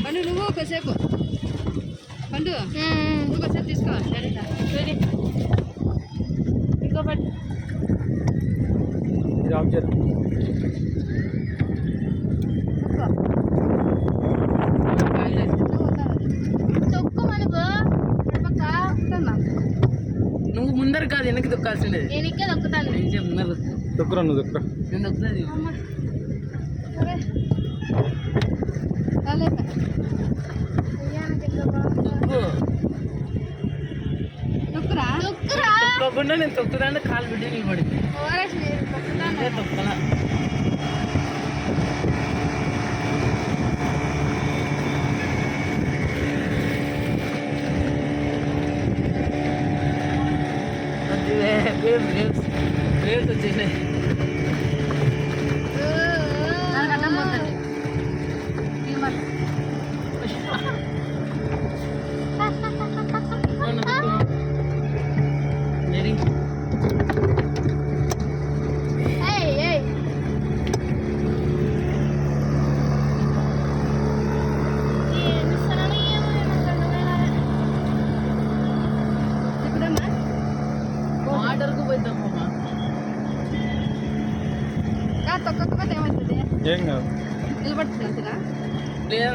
పండు నువ్వు ఒకసేపు పండు నువ్వు ఒకసేపు తీసుకో సరే ఇంకో పట్టు నువ్వు ముందర కాదు వెనక్కి దొక్కాల్సిందే. నేను ఇక్కడ దొక్కుతాను. ముందర దొక్కురా నువ్వు దొక్కురా. నేను దొక్కుతాను. దొక్కురా దొక్కురా తొక్కకుండా నేను తొక్కుతాను కాలు బిడ్డ నిలబడింది. తొక్కలా వేవ్స్ వచ్చేసాయి. వాటర్కు పోయిద్దామమ్మా. తొక్కకపోతే ఏమవుతుంది? ఏం కాదు నిలబడుతుంది అంతేనా? లేదా